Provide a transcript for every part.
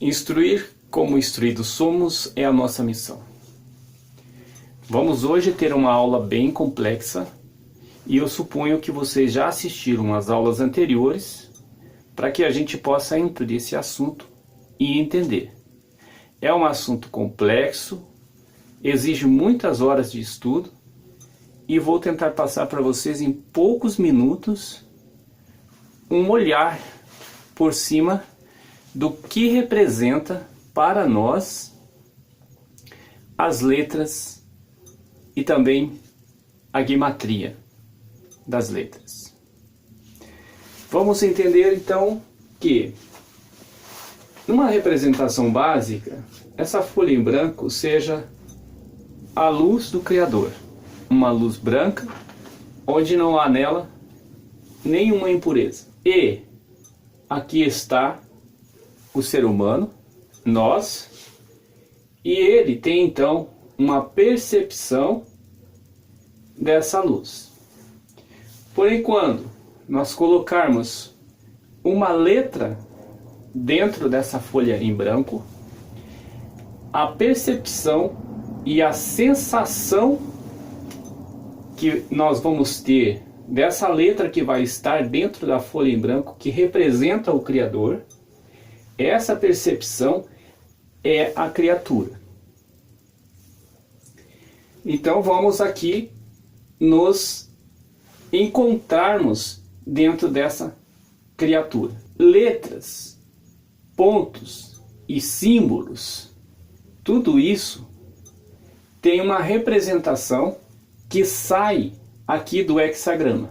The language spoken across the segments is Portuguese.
Instruir como instruídos somos é a nossa missão. Vamos hoje ter uma aula bem complexa e eu suponho que vocês já assistiram às aulas anteriores para que a gente possa entrar nesse assunto e entender. É um assunto complexo, exige muitas horas de estudo e vou tentar passar para vocês em poucos minutos um olhar por cima do que representa para nós as letras e também a guimatria das letras. Vamos entender então que numa representação básica, essa folha em branco seja a luz do Criador, uma luz branca onde não há nela nenhuma impureza. E aqui está o ser humano, nós, e ele tem então uma percepção dessa luz. Porém, quando nós colocarmos uma letra dentro dessa folha em branco, a percepção e a sensação que nós vamos ter dessa letra que vai estar dentro da folha em branco, que representa o Criador, essa percepção é a criatura. Então vamos aqui nos encontrarmos dentro dessa criatura. Letras, pontos e símbolos, tudo isso tem uma representação que sai aqui do hexagrama.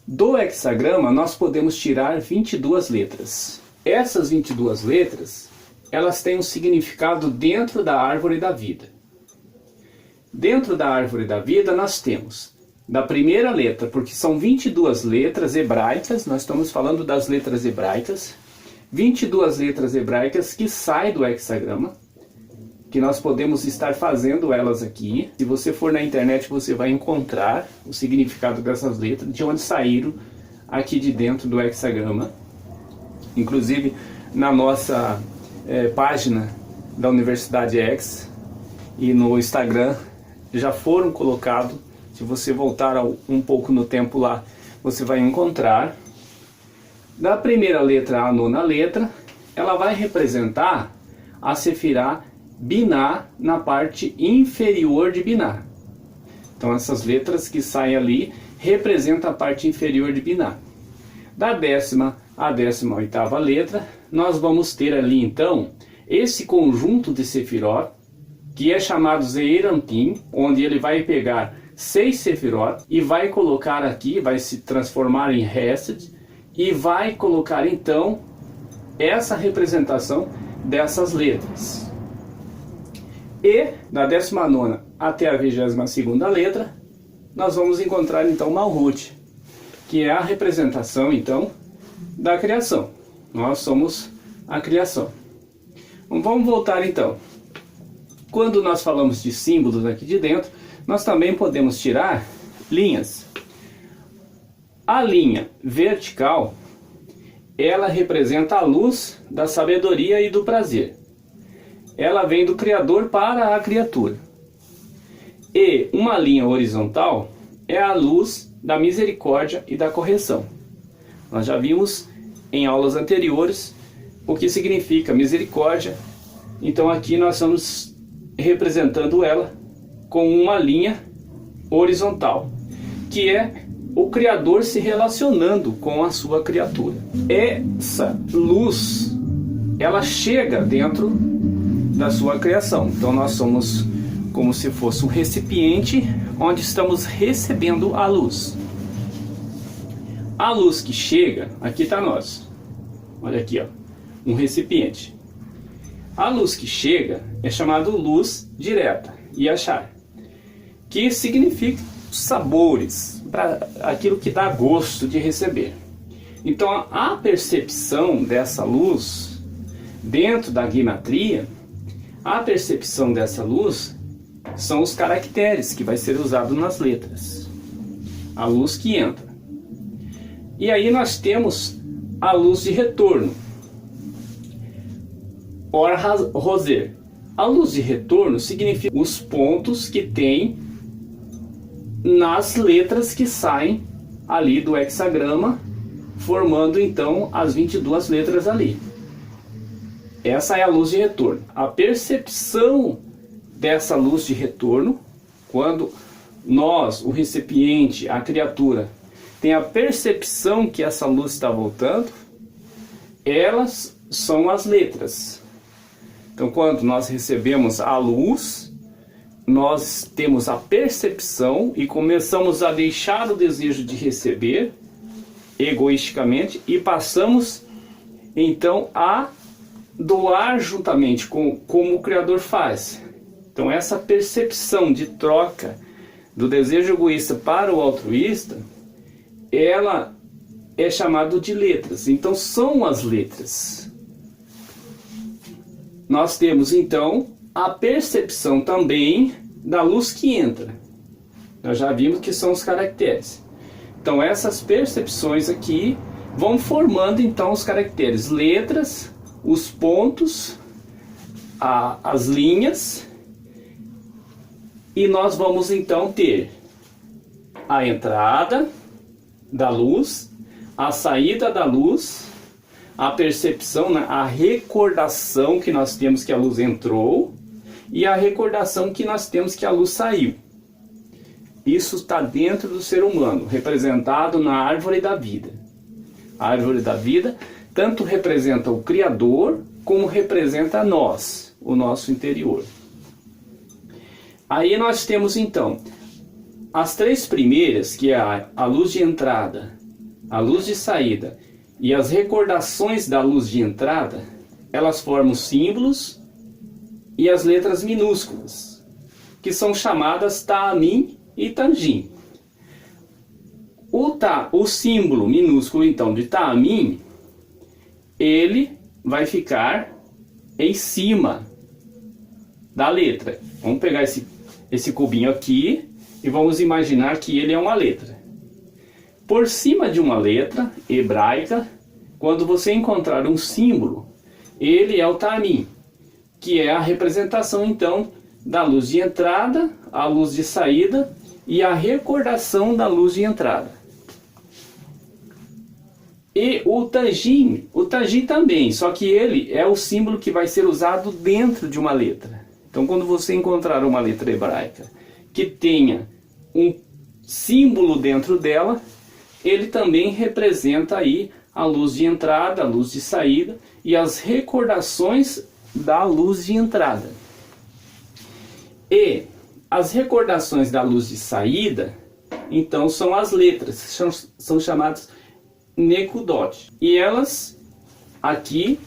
Do hexagrama nós podemos tirar 22 letras. Essas 22 letras, elas têm um significado dentro da árvore da vida. Dentro da árvore da vida nós temos da primeira letra, porque são 22 letras hebraicas, nós estamos falando das letras hebraicas, 22 letras hebraicas que saem do hexagrama, que nós podemos estar fazendo elas aqui. Se você for na internet, você vai encontrar o significado dessas letras, de onde saíram aqui de dentro do hexagrama. Inclusive, na nossa página da Universidade X e no Instagram, já foram colocados. Se você voltar um pouco no tempo lá, você vai encontrar. Da primeira letra à nona letra, ela vai representar a Sefirá Biná na parte inferior de Biná. Então essas letras que saem ali representam a parte inferior de Biná. Da décima à 18ª letra, nós vamos ter ali então esse conjunto de Sefirot, que é chamado Zeir Anpin, onde ele vai pegar 6 Sefirot e vai colocar aqui, vai se transformar em Hesed, e vai colocar então essa representação dessas letras. E da 19ª até a 22ª letra, nós vamos encontrar então Malhut, que é a representação então da criação. Nós somos a criação. Vamos voltar então. Quando nós falamos de símbolos aqui de dentro, nós também podemos tirar linhas. A linha vertical, ela representa a luz da sabedoria e do prazer. Ela vem do Criador para a criatura. E uma linha horizontal é a luz da misericórdia e da correção. Nós já vimos em aulas anteriores o que significa misericórdia. Então aqui nós estamos representando ela com uma linha horizontal, que é o Criador se relacionando com a sua criatura. Essa luz, ela chega dentro da sua criação. Então nós somos como se fosse um recipiente onde estamos recebendo a luz. A luz que chega, aqui está nós. Olha aqui, ó, um recipiente. A luz que chega é chamada luz direta, Yashar, que significa sabores, para aquilo que dá gosto de receber. Então a percepção dessa luz dentro da guimatria, a percepção dessa luz são os caracteres que vai ser usado nas letras. A luz que entra. E aí nós temos a luz de retorno. Or Roser. A luz de retorno significa os pontos que tem nas letras que saem ali do hexagrama, formando então as 22 letras ali. Essa é a luz de retorno. A percepção dessa luz de retorno, quando nós, o recipiente, a criatura, tem a percepção que essa luz está voltando, elas são as letras. Então, quando nós recebemos a luz, nós temos a percepção e começamos a deixar o desejo de receber egoisticamente e passamos então a doar juntamente como o Criador faz. Então, essa percepção de troca do desejo egoísta para o altruísta, ela é chamada de letras. Então, são as letras. Nós temos então a percepção também da luz que entra. Nós já vimos que são os caracteres. Então essas percepções aqui vão formando então os caracteres, letras, os pontos, as linhas, e nós vamos então ter a entrada da luz, a saída da luz, a percepção, né, a recordação que nós temos que a luz entrou e a recordação que nós temos que a luz saiu. Isso está dentro do ser humano, representado na árvore da vida. A árvore da vida tanto representa o Criador como representa nós, o nosso interior. Aí nós temos então as três primeiras, que é a luz de entrada, a luz de saída e as recordações da luz de entrada. Elas formam símbolos e as letras minúsculas, que são chamadas Ta'amin e Tanjim. O símbolo minúsculo então de Ta'amin, ele vai ficar em cima da letra. Vamos pegar esse cubinho aqui e vamos imaginar que ele é uma letra. Por cima de uma letra hebraica, quando você encontrar um símbolo, ele é o Ta'amin, que é a representação então da luz de entrada, a luz de saída e a recordação da luz de entrada. E o Tanjim também, só que ele é o símbolo que vai ser usado dentro de uma letra. Então, quando você encontrar uma letra hebraica que tenha um símbolo dentro dela, ele também representa aí a luz de entrada, a luz de saída e as recordações da luz de entrada. E as recordações da luz de saída, então, são as letras, são chamadas Nekudot. E elas, aqui,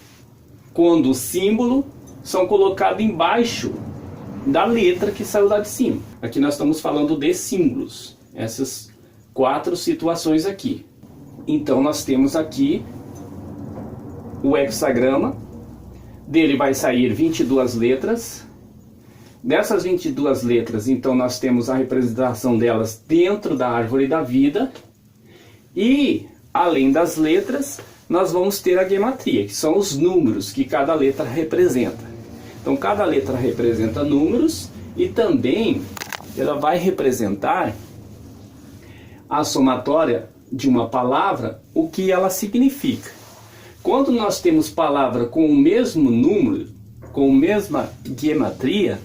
quando o símbolo, são colocados embaixo da letra que saiu lá de cima. Aqui nós estamos falando de símbolos, essas 4 situações aqui. Então nós temos aqui o hexagrama, dele vai sair 22 letras. Dessas 22 letras, então nós temos a representação delas dentro da árvore da vida. E, além das letras, nós vamos ter a gematria, que são os números que cada letra representa. Então cada letra representa números e também ela vai representar a somatória de uma palavra, o que ela significa. Quando nós temos palavra com o mesmo número, com a mesma gematria,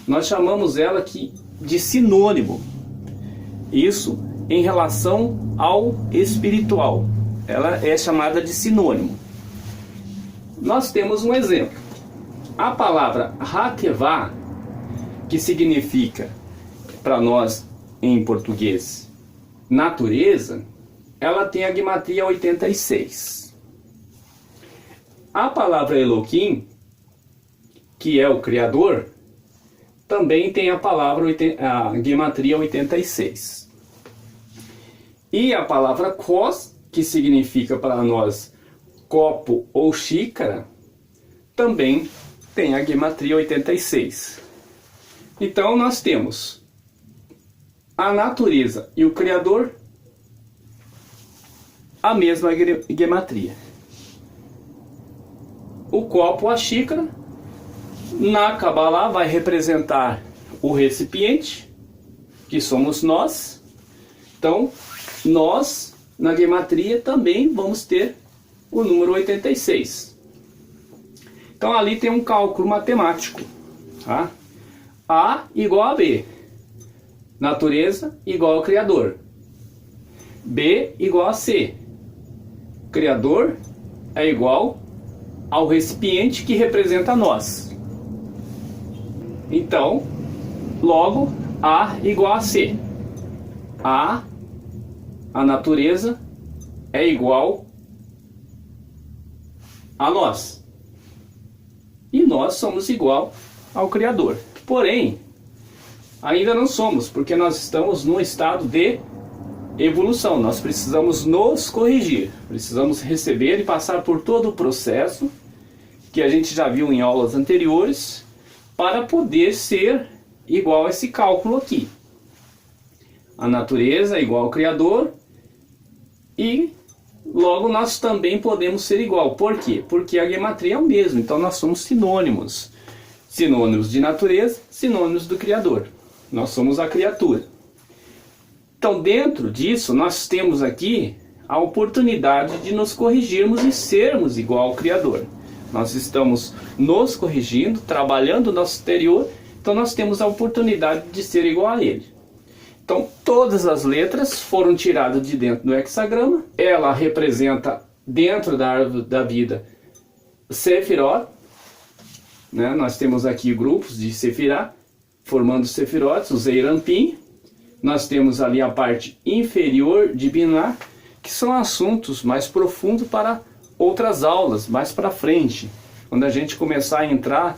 nós chamamos ela aqui de sinônimo. Isso em relação ao espiritual. Ela é chamada de sinônimo. Nós temos um exemplo. A palavra Hakevá, que significa para nós em português natureza, ela tem a gematria 86. A palavra Elohim, que é o Criador, também tem a palavra a gematria 86. E a palavra Kos, que significa para nós copo ou xícara, também tem a gematria 86. Então nós temos a natureza e o Criador, a mesma gematria. O copo, a xícara, Na Kabbalah vai representar o recipiente, que somos nós. Então, nós, na gematria, também vamos ter o número 86. Então, ali tem um cálculo matemático. Tá? A igual a B. Natureza igual ao Criador. B igual a C. Criador é igual ao recipiente que representa nós. Então, logo, A igual a C. A natureza, é igual a nós. E nós somos igual ao Criador. Porém, ainda não somos, porque nós estamos num estado de evolução. Nós precisamos nos corrigir. Precisamos receber e passar por todo o processo que a gente já viu em aulas anteriores, para poder ser igual a esse cálculo aqui. A natureza é igual ao Criador e logo nós também podemos ser igual. Por quê? Porque a gematria é o mesmo, então nós somos sinônimos. Sinônimos de natureza, sinônimos do Criador. Nós somos a criatura. Então dentro disso nós temos aqui a oportunidade de nos corrigirmos e sermos igual ao Criador. Nós estamos nos corrigindo, trabalhando o nosso exterior, então nós temos a oportunidade de ser igual a Ele. Então todas as letras foram tiradas de dentro do hexagrama. Ela representa dentro da árvore da vida Sefirot, né? Nós temos aqui grupos de Sefirá, formando Sefirot, os Eirampim. Nós temos ali a parte inferior de Binah, que são assuntos mais profundos para outras aulas, mais para frente, quando a gente começar a entrar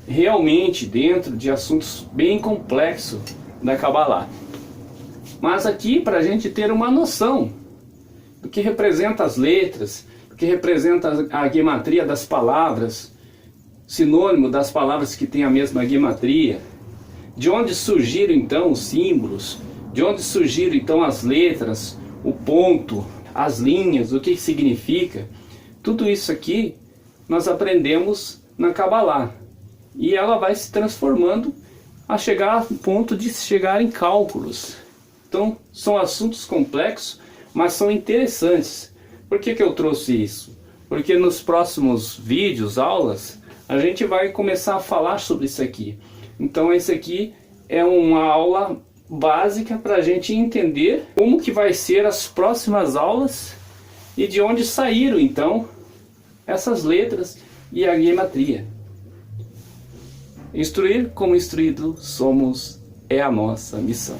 realmente dentro de assuntos bem complexos da Kabbalah. Mas aqui, para a gente ter uma noção do que representa as letras, do que representa a gematria das palavras, sinônimo das palavras que têm a mesma gematria, de onde surgiram então os símbolos, de onde surgiram então as letras, o ponto, as linhas, o que significa. Tudo isso aqui nós aprendemos na Kabbalah. E ela vai se transformando a chegar ao ponto de chegar em cálculos. Então são assuntos complexos, mas são interessantes. Por que eu trouxe isso? Porque nos próximos vídeos, aulas, a gente vai começar a falar sobre isso aqui. Então esse aqui é uma aula básica para a gente entender como que vai ser as próximas aulas e de onde saíram então essas letras e a gematria. Instruir como instruído somos é a nossa missão.